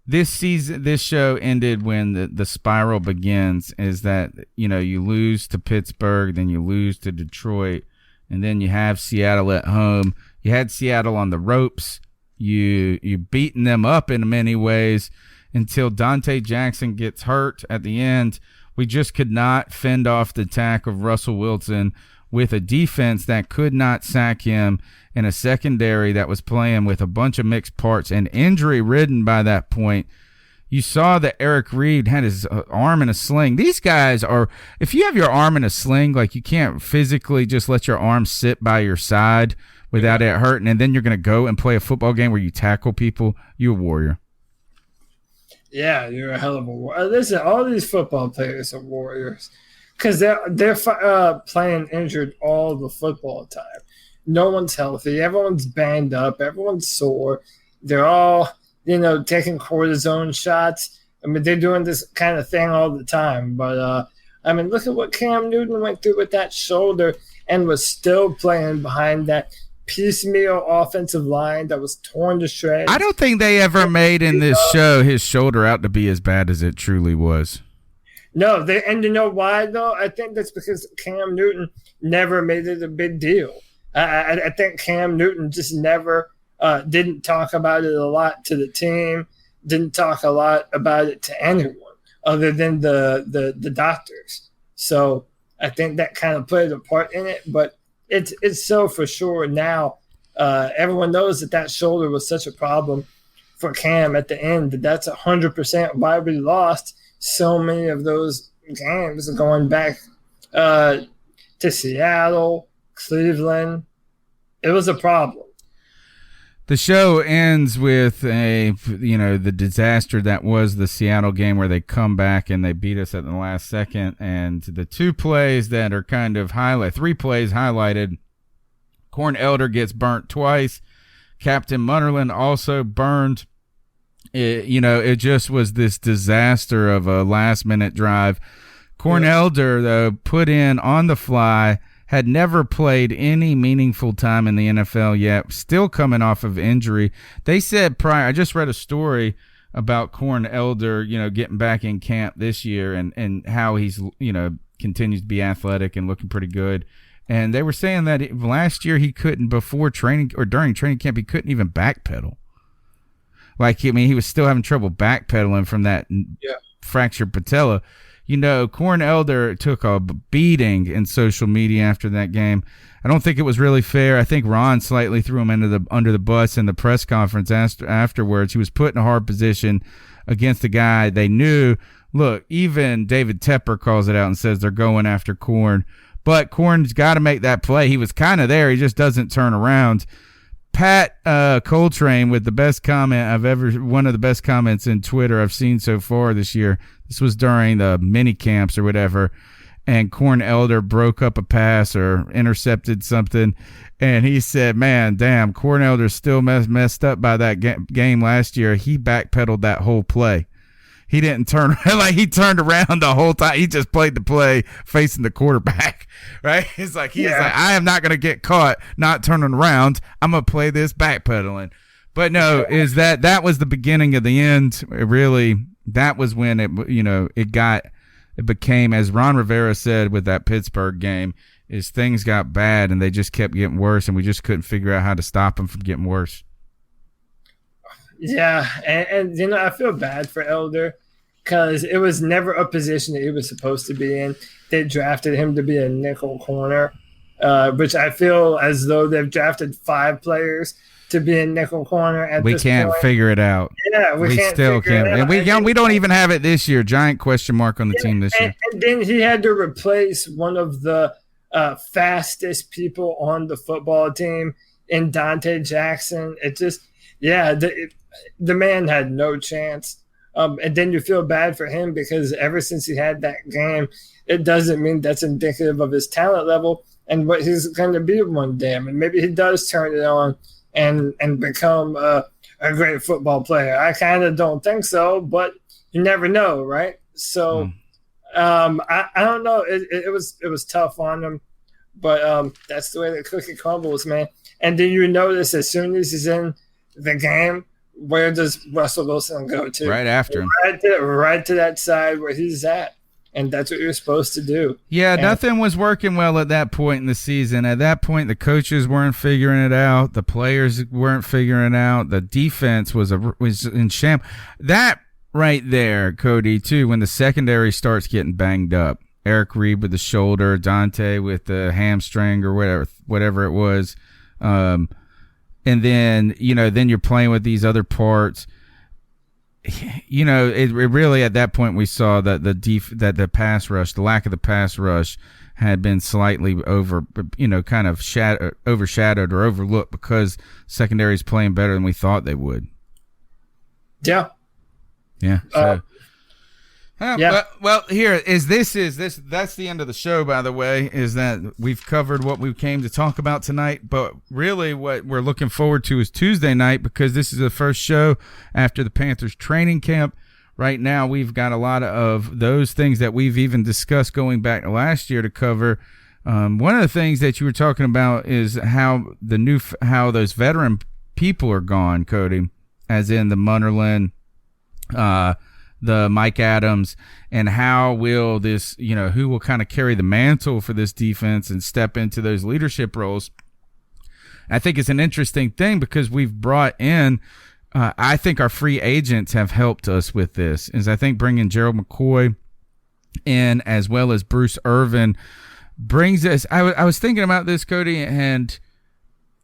Speaker 5: this show ended when the spiral begins, is that, you lose to Pittsburgh, then you lose to Detroit, and then you have Seattle at home. You had Seattle on the ropes. You beaten them up in many ways until Dante Jackson gets hurt at the end. We just could not fend off the attack of Russell Wilson with a defense that could not sack him, and a secondary that was playing with a bunch of mixed parts and injury-ridden by that point. You saw that Eric Reed had his arm in a sling. These guys are – if you have your arm in a sling, like you can't physically just let your arm sit by your side without it hurting, and then you're going to go and play a football game where you tackle people, you're a warrior.
Speaker 6: Yeah, you're a hell of a warrior. Listen, all these football players are warriors because they're playing injured all the football time. No one's healthy. Everyone's banged up. Everyone's sore. They're all, taking cortisone shots. I mean, they're doing this kind of thing all the time. But, look at what Cam Newton went through with that shoulder and was still playing behind that piecemeal offensive line that was torn to shreds.
Speaker 5: I don't think they ever made in this show his shoulder out to be as bad as it truly was.
Speaker 6: No, and you know why, though? I think that's because Cam Newton never made it a big deal. I think Cam Newton just never didn't talk about it a lot to the team, didn't talk a lot about it to anyone other than the doctors. So I think that kind of played a part in it, but it's so for sure now. Everyone knows that shoulder was such a problem for Cam at the end. That's 100% why we lost so many of those games going back to Seattle, Cleveland. It was a problem.
Speaker 5: The show ends with the disaster that was the Seattle game, where they come back and they beat us at the last second. And the 2 plays that are kind of 3 plays highlighted. Corn Elder gets burnt twice. Captain Munnerlyn also burned. It just was this disaster of a last-minute drive. Corn Elder, though, put in on the fly, had never played any meaningful time in the NFL yet, still coming off of injury. They said prior, I just read a story about Corn Elder, getting back in camp this year and how he's, continues to be athletic and looking pretty good. And they were saying that last year he couldn't, before training or during training camp, he couldn't even backpedal. He was still having trouble backpedaling from that fractured patella. Corn Elder took a beating in social media after that game. I don't think it was really fair. I think Ron slightly threw him under the bus in the press conference afterwards. He was put in a hard position against a guy they knew. Look, even David Tepper calls it out and says they're going after Corn. But Corn's got to make that play. He was kind of there. He just doesn't turn around. Pat Coltrane with the best comment one of the best comments in Twitter I've seen so far this year. This was during the mini camps or whatever, and Corn Elder broke up a pass or intercepted something, and he said, man, damn, Corn Elder's still messed up by that game last year. He backpedaled that whole play. he didn't turn like he turned around the whole time. He just played the play facing the quarterback, right? It's like he is like, I am not going to get caught not turning around. I'm going to play this backpedaling. But no, is that was the beginning of the end. That was when it became, as Ron Rivera said with that Pittsburgh game, is things got bad and they just kept getting worse, and we just couldn't figure out how to stop them from getting worse.
Speaker 6: Yeah, and I feel bad for Elder because it was never a position that he was supposed to be in. They drafted him to be a nickel corner, which I feel as though they've drafted 5 players to be a nickel corner at this point.
Speaker 5: We can't figure it out.
Speaker 6: Yeah, we
Speaker 5: still can't. And we don't even have it this year. Giant question mark on the team this year.
Speaker 6: And then he had to replace one of the fastest people on the football team in Dante Jackson. It just, the man had no chance. And then you feel bad for him because ever since he had that game, it doesn't mean that's indicative of his talent level and what he's going to be one day. I mean, maybe he does turn it on and become a great football player. I kind of don't think so, but you never know, right? So I don't know. It was tough on him, but that's the way the cookie crumbles, man. And then you notice as soon as he's in the game, where does Russell Wilson go to?
Speaker 5: Right after him.
Speaker 6: Right to that side where he's at. And that's what you're supposed to do.
Speaker 5: Yeah, nothing was working well at that point in the season. At that point, the coaches weren't figuring it out. The players weren't figuring it out. The defense was in sham. That right there, Cody, too, when the secondary starts getting banged up. Eric Reed with the shoulder, Dante with the hamstring or whatever it was. And then, then you're playing with these other parts. It really at that point we saw that the pass rush, the lack of the pass rush, had been slightly overshadowed or overlooked because secondary is playing better than we thought they would.
Speaker 6: Yeah.
Speaker 5: Yeah. So. Well, that's the end of the show, by the way, is that we've covered what we came to talk about tonight, but really what we're looking forward to is Tuesday night, because this is the first show after the Panthers training camp. Right now, we've got a lot of those things that we've even discussed going back to last year to cover. One of the things that you were talking about is how those veteran people are gone, Cody, as in the Munnerlyn, the Mike Adams, and how will this, who will kind of carry the mantle for this defense and step into those leadership roles. I think it's an interesting thing because we've brought in, I think our free agents have helped us with this, is I think bringing Gerald McCoy in as well as Bruce Irvin brings us, I was thinking about this, Cody, and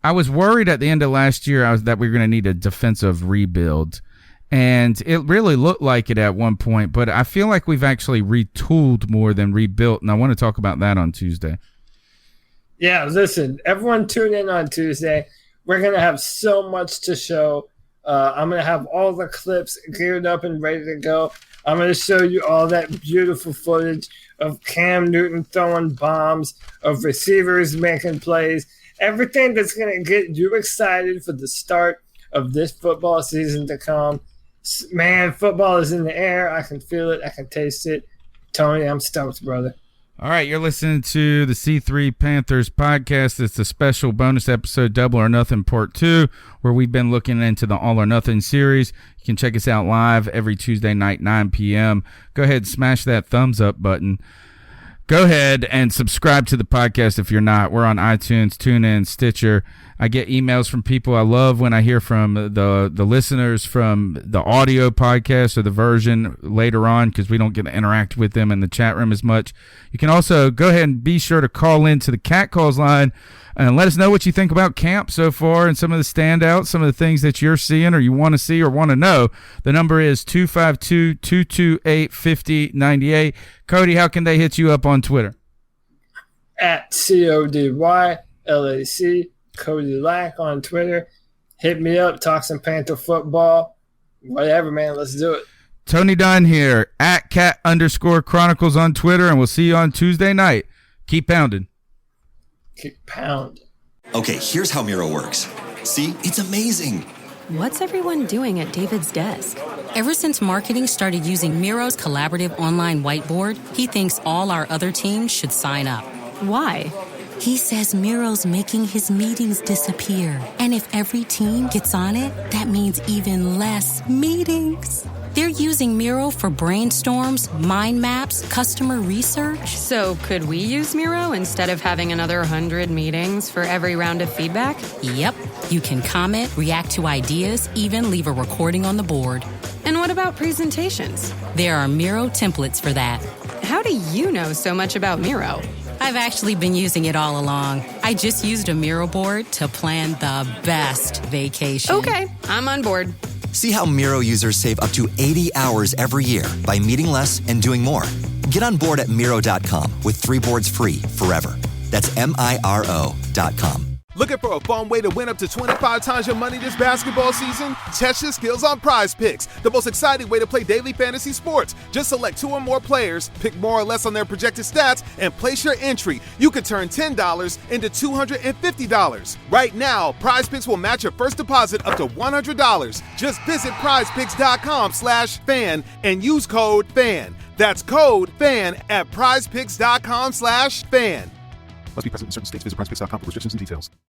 Speaker 5: I was worried at the end of last year that we were going to need a defensive rebuild. And it really looked like it at one point, but I feel like we've actually retooled more than rebuilt, and I want to talk about that on Tuesday.
Speaker 6: Yeah, listen, everyone tune in on Tuesday. We're going to have so much to show. I'm going to have all the clips geared up and ready to go. I'm going to show you all that beautiful footage of Cam Newton throwing bombs, of receivers making plays, everything that's going to get you excited for the start of this football season to come. Man, football is in the air. I can feel it. I can taste it. Tony, I'm stoked, brother.
Speaker 5: All right, you're listening to the C3 Panthers podcast. It's a special bonus episode, Double or Nothing Part 2, where we've been looking into the All or Nothing series. You can check us out live every Tuesday night, 9 p.m. Go ahead and smash that thumbs up button. Go ahead and subscribe to the podcast if you're not. We're on iTunes, TuneIn, Stitcher. I get emails from people. I love when I hear from the listeners from the audio podcast or the version later on, because we don't get to interact with them in the chat room as much. You can also go ahead and be sure to call in to the Cat Calls line and let us know what you think about camp so far and some of the standouts, some of the things that you're seeing or you want to see or want to know. The number is 252-228-5098. Cody, how can they hit you up on Twitter?
Speaker 6: At CODYLAC. Cody Lack on Twitter. Hit me up, talk some Panther football. Whatever, man. Let's do it.
Speaker 5: Tony Dunn here, at @cat_chronicles on Twitter, and we'll see you on Tuesday night. Keep pounding.
Speaker 6: Keep pounding.
Speaker 7: Okay, here's how Miro works. See, it's amazing. What's everyone doing at David's desk?
Speaker 8: Ever since marketing started using Miro's collaborative online whiteboard, he thinks all our other teams should sign up.
Speaker 7: Why?
Speaker 8: He says Miro's making his meetings disappear. And if every team gets on it, that means even less meetings. They're using Miro for brainstorms, mind maps, customer research.
Speaker 7: So could we use Miro instead of having another 100 meetings for every round of feedback?
Speaker 8: Yep. You can comment, react to ideas, even leave a recording on the board.
Speaker 7: And what about presentations?
Speaker 8: There are Miro templates for that.
Speaker 7: How do you know so much about Miro?
Speaker 8: I've actually been using it all along. I just used a Miro board to plan the best vacation.
Speaker 7: Okay, I'm on board.
Speaker 9: See how Miro users save up to 80 hours every year by meeting less and doing more. Get on board at Miro.com with 3 boards free forever. That's MIRO.com.
Speaker 10: Looking for a fun way to win up to 25 times your money this basketball season? Test your skills on Prize Picks, the most exciting way to play daily fantasy sports. Just select 2 or more players, pick more or less on their projected stats, and place your entry. You could turn $10 into $250. Right now, Prize Picks will match your first deposit up to $100. Just visit prizepicks.com/fan and use code FAN. That's code FAN at prizepicks.com/fan. Must be present in certain states. Visit prizepicks.com for restrictions and details.